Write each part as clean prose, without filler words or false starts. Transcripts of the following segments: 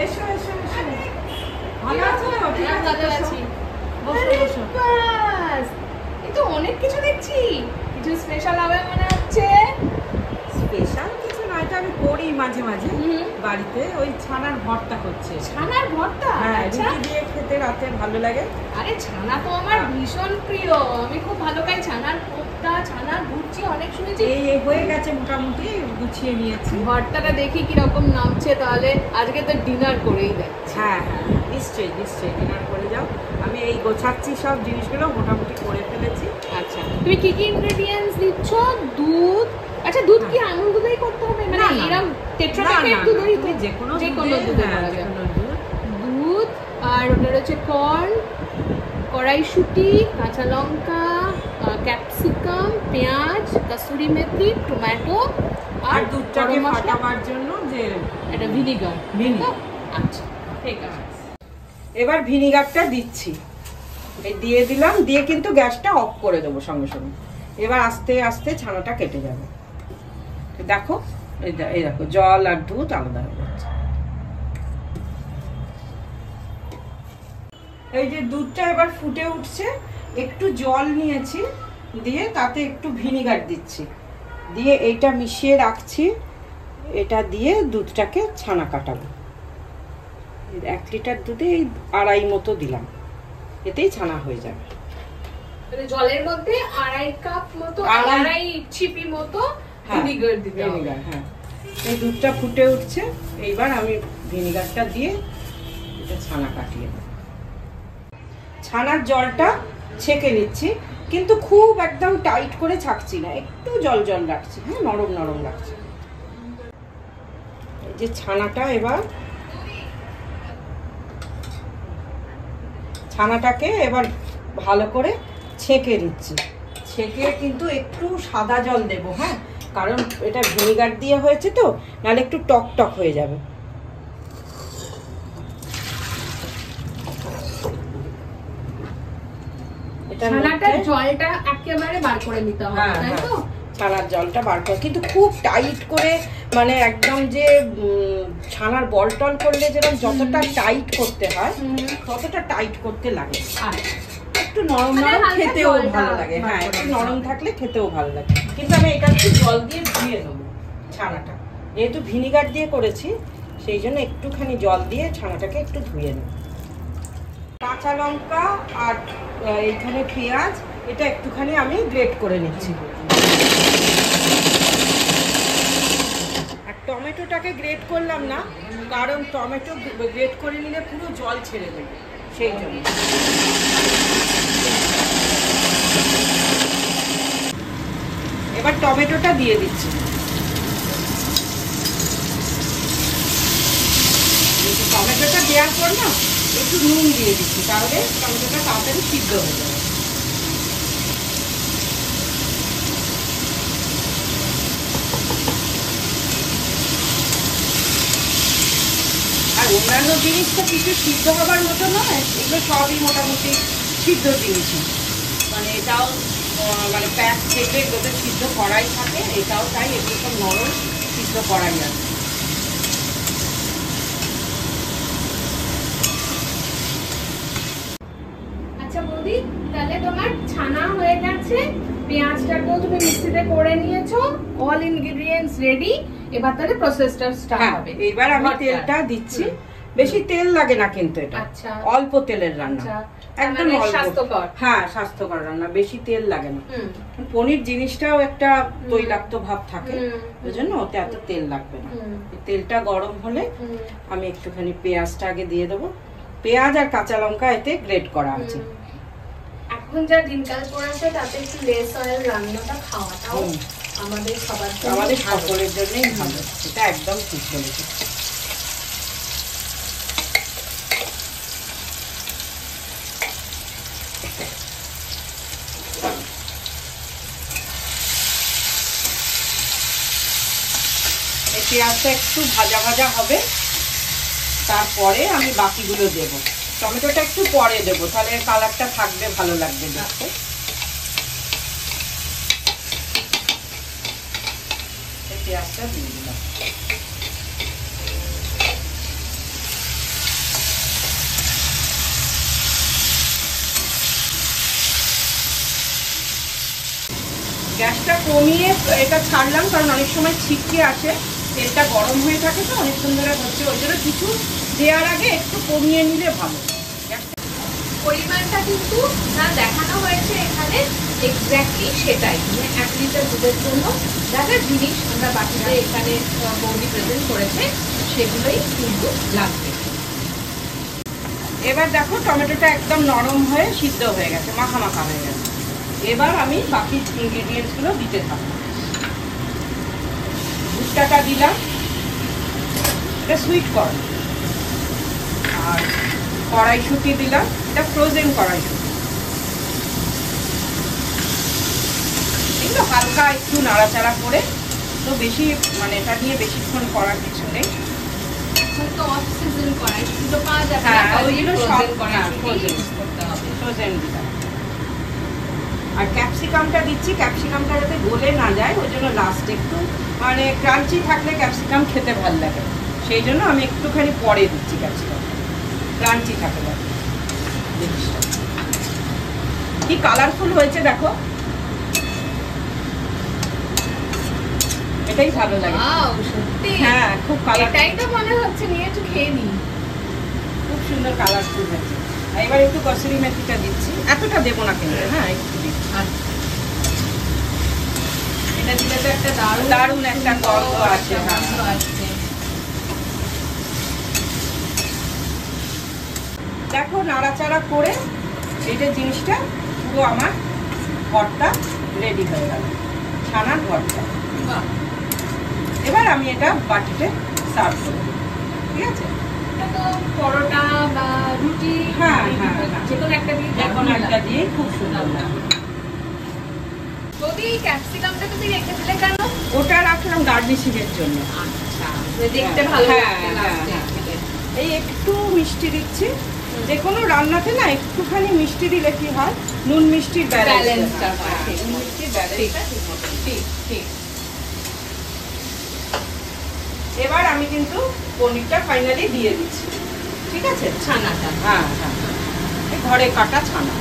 এসো এসো এসো। ভালো আছো? ঠিক আছে, ভালো আছি। বসো বসো। বাস, এই তো অনেক কিছু দেখছি। কিছু স্পেশাল হবে মনে হচ্ছে। স্পেশাল কিছু নয়, এটা আমি করি মাঝে মাঝে বাড়িতে। ওই ছানার ভর্তা করছে। ছানার ভর্তা? হ্যাঁ, আচ্ছা। রুটি দিয়ে খেতে রাতে ভালো লাগে। আরে ছানা তো আমার ভীষণ প্রিয়, আমি খুব ভালো খাই ছানার কোপ্তা, ছানার ভুর্জি, অনেক শুনেছি। এই হয়ে গেছে মোটামুটি, গুছিয়ে নিয়েছি। ভর্তাটা দেখি কিরকম নামছে, তাহলে আজকে তো ডিনার করেই দেয়। হ্যাঁ হ্যাঁ, নিশ্চয়ই নিশ্চয়ই ডিনার করে যাও। আমি এই গোছাচ্ছি সব জিনিসগুলো, মোটামুটি করে ফেলেছি। আচ্ছা, তুমি কি কি ইনগ্রেডিয়েন্টস দিচ্ছ? দুধ, আচ্ছা দুধ কি আমুল দুধেই করতে হবে, মানে এরকম টেট্রাপ্যাকের দুধই? তুমি যে কোনো দুধে করা যাবে। দুধ, আর ওটা হচ্ছে কর্ন, কড়াইশুঁটি, কাঁচা লঙ্কা, ক্যাপসিকাম, পেঁয়াজ, কাসুরি মেথি, টমেটো, আর দুধটাকে ফাটাবার জন্য যে এটা ভিনিগার। ভিনিগার। আচ্ছা ঠিক আছে, এবার ভিনিগারটা দিচ্ছি। এই দিয়ে দিলাম, দিয়ে কিন্তু গ্যাসটা অফ করে দেবো সঙ্গে সঙ্গে। এবার আস্তে আস্তে ছানাটা কেটে যাবে। দেখো এই দেখো, জল আর দুধ আলাদা হয়ে যাচ্ছে। এই যে দুধটা এবার ফুটে উঠছে, একটু জল নিয়েছি, দিয়ে তাতে একটু ভিনিগার দিচ্ছি, দিয়ে এইটা মিশিয়ে রাখছি। এটা দিয়ে দুধটাকে ছানা কাটাবো। 1 লিটার দুধে এই 2.5 মতো দিলাম, এতেই ছানা হয়ে যাবে। জলের মধ্যে 2.5 কাপ মতো, 2.5 ছিপি মতো ভিনিগার দিতে হবে। ভিনিগার, হ্যাঁ। এই দুধটা ফুটে উঠছে, এইবার আমি ভিনিগারটা দিয়ে এটা ছানা কাটিয়ে দেব। ছানার জলটা ছেঁকে নিচ্ছি, কিন্তু খুব একদম টাইট করে ছাঁকছি না, একটু জল জল রাখছি। হ্যাঁ, নরম নরম রাখছি। এই যে ছানাটা, এবার ছানাটাকে এবার ভালো করে ছেঁকে নিচ্ছি। ছেঁকে কিন্তু একটু সাদা জল দেবো, হ্যাঁ, কারণ এটা ভিনিগার দিয়ে হয়েছে তো, নাহলে একটু টক টক হয়ে যাবে। ছানাটার জলটা একেবারে বার করে নিতে হবে, তাই তো? ছানার জলটা বার করে, কিন্তু খুব টাইট করে, মানে একদম যে ছানার বল টল করলে যেরকম যতটা টাইট করতে হয় ততটা টাইট করতে লাগে। একটু নরম নরম খেতেও ভালো লাগে। হ্যাঁ, একটু নরম থাকলে খেতেও ভালো লাগে। কিন্তু আমি এটা একটু জল দিয়ে ধুয়ে নেবো ছানাটা, যেহেতু ভিনিগার দিয়ে করেছি, সেই জন্য একটুখানি জল দিয়ে ছানাটাকে একটু ধুয়ে নেব। কাঁচা লঙ্কা আর এইখানে পেঁয়াজ, এটা একটুখানি আমি গ্রেট করে নিচ্ছি। আর টমেটোটাকে গ্রেট করলাম না, কারণ টমেটো গ্রেট করে নিলে পুরো জল ছেড়ে দেবে, সেই জন্য। এবার টমেটোটা দিয়ে দিচ্ছি। টমেটোটা দেওয়ার পর না একটু নুন দিয়ে দিচ্ছি, তাহলে টমেটোটা তাড়াতাড়ি সিদ্ধ হয়ে যাবে। আর অন্যান্য জিনিস তো কিছু সিদ্ধ হবার মতো নয়, এগুলো সবই মোটামুটি সিদ্ধ জিনিস। মানে এটাও মানে প্যাক থেকে এগুলোতে সিদ্ধ করাই থাকে, এটাও তাই, এগুলো সব নরম সিদ্ধ করাই আছে। আচ্ছা বৌদি, তাহলে তোমার ছানা হয়ে গেছে, পেঁয়াজটাকেও তুমি মিক্সিতে করে নিয়েছো, অল ইনগ্রেডিয়েন্টস রেডি। এবার তাহলে প্রসেসটা স্টার্ট হবে। এবার আমি তেলটা দিচ্ছি। বেশি তেল লাগে না কিন্তু, এটা অল্প তেলের রান্না, একদম স্বাস্থ্যকর। হ্যাঁ, স্বাস্থ্যকর রান্না, বেশি তেল লাগে না। পনির জিনিসটাও একটা তৈলাক্ত ভাব থাকে, ওই জন্য ওতে এত তেল লাগবে না। তেলটা গরম হলে আমি একটুখানি পেঁয়াজটা আগে দিয়ে দেবো। পেঁয়াজ আর কাঁচা লঙ্কা এতে গ্রেট করা আছে। এখন যা দিনকাল পড়েছে, তাতে একটু লেস অয়েল রান্নাটা খাওয়াটাও আমাদের আমাদের সকলের জন্যই ভালো, এটা একদম ঠিক বলেছে। এই পেঁয়াজটা একটু ভাজা ভাজা হবে, তারপরে আমি বাকিগুলো দেবো। টমেটোটা একটু পরে দেবো, তাহলে কালারটা থাকবে, ভালো লাগবে দেখতে। পেঁয়াজটা দিয়ে দিলাম। গ্যাসটা কমিয়ে এটা ছাড়লাম, কারণ অনেক সময় ছিটকে আসে, তেলটা গরম হয়ে থাকে তো অনেকক্ষণ ধরে হচ্ছে, ওই জন্য কিছু দেওয়ার আগে একটু কমিয়ে নিলে ভালো। পরিমাণটা কিন্তু না দেখানো হয়েছে এখানে, এক্স্যাক্টলি সেটাই, মানে 1 লিটার দুধের জন্য যা যা জিনিস আমরা বাকিতে এখানে বৌদি প্রেজেন্ট করেছে সেগুলোই কিন্তু লাগবে। এবার দেখো টমেটোটা একদম নরম হয়ে সিদ্ধ হয়ে গেছে, মাখা মাখা হয়ে গেছে। এবার আমি বাকি ইনগ্রিডিয়েন্টসগুলো দিতে থাকবো। ভুট্টাটা দিলাম, এটা সুইট কর্ন, আর কড়াইশুঁটি দিলাম, এটা ফ্রোজেন কড়াইশুঁটি। এগুলো হালকা একটু নাড়াচাড়া করে, তো বেশি মানে এটা নিয়ে বেশিক্ষণ করার কিছু নেই। এখন তো অফ সিজন কড়াইশুঁটি তো পাওয়া যাবে হ্যাঁ, না, ওইগুলো সব ফ্রোজেন কড়াইশুঁটি frozen ইউজ করতে হবে। ফ্রোজেন দিলাম। আর ক্যাপসিকামটা দিচ্ছি, ক্যাপসিকামটা যাতে গলে না যায় ওই জন্য লাস্ট একটু মানে ক্রাঞ্চি থাকলে ক্যাপসিকাম খেতে ভালো লাগে, সেই জন্য আমি একটুখানি পরে দিচ্ছি ক্যাপসিকাম, ক্রাঞ্চি থাকে যাতে জিনিসটা। কি কালারফুল হয়েছে দেখো, এটাই ভালো লাগে। ওয়াও, সত্যি হ্যাঁ, খুব কালার, এটাই তো মনে হচ্ছে, নিয়ে একটু খেয়ে নিই। খুব সুন্দর কালারফুল হয়েছে। আর এবার একটু কসুরি মেথিটা দিচ্ছি, এতটা দেবো না কিন্তু, হ্যাঁ একটু দিচ্ছি। এটা দিলে তো একটা দারুণ একটা গন্ধ আছে, হ্যাঁ। গন্ধ আসছে। দেখো নাড়াচাড়া করে এইটা জিনিসটা পুরো আমার ঘরটা রেডি হয়ে গেল, ছানার ঘরটা। বাহ, এবার আমি এটা বাটিতে সার্ভ করব, ঠিক আছে? এটা তো পরোটা বা রুটি, হ্যাঁ, হ্যাঁ, হ্যাঁ। যেকোনো একটা দিয়ে যেকোনো একটা দিয়ে খুব সুন্দর লাগে। যদি ক্যাপসিকামটা তুমি রেখেছিলে কেন? ওটা রাখলাম গার্নিশিং এর জন্য। আচ্ছা, দেখতে ভালো হ্যাঁ, লাগছে হ্যাঁ, লাস্টে। হ্যাঁ। এই একটু মিষ্টি দিচ্ছি, যে কোনো রান্নাতে না একটুখানি মিষ্টি দিলে কি হয়, নুন মিষ্টির ব্যালেন্সটা ব্যালেন্সটা হয়। হয়, নুন মিষ্টির ব্যালেন্সটা ঠিক মতো। ঠিক ঠিক। এবার আমি কিন্তু পনিরটা ফাইনালি দিয়ে দিচ্ছি, ঠিক আছে? ছানাটা হ্যাঁ হ্যাঁ, এই ঘরে কাটা ছানা।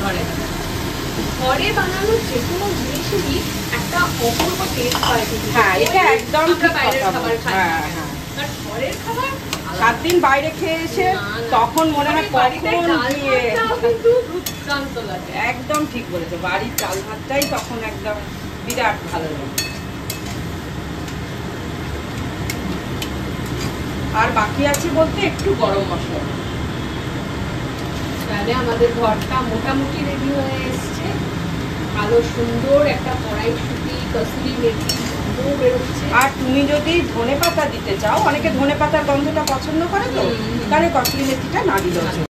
ঘরে বানানো যে কোনো জিনিসেরই একটা অপূর্ব টেস্ট হয় কিন্তু। হ্যাঁ, এটা একদম আমরা ঠিক বাইরের কথা খাবার বলেছো। খাই, হ্যাঁ, হ্যাঁ। আর ঘরের খাবার 7 দিন বাইরে খেয়ে এসে না, না। তখন মনে হয় বাড়িতে কখন ডাল দিয়ে, ভাতটাও কিন্তু দুর্দান্ত লাগে। একদম ঠিক বলেছো, বাড়ির চাল ভাতটাই তখন একদম বিরাট ভালো লাগে। আর বাকি আছে বলতে একটু গরম মশলা। তাহলে আমাদের ঘরটা মোটামুটি রেডি হয়ে এসছে। ভালো সুন্দর একটা কড়াইশুঁটি, কসুরি মেথি গন্ধ বেরোচ্ছে। আর তুমি যদি ধনেপাতা দিতে চাও, অনেকে ধনেপাতার গন্ধটা পছন্দ করে তো, হুম। তাহলে কসুরি মেথিটা না দিলেও চলবে।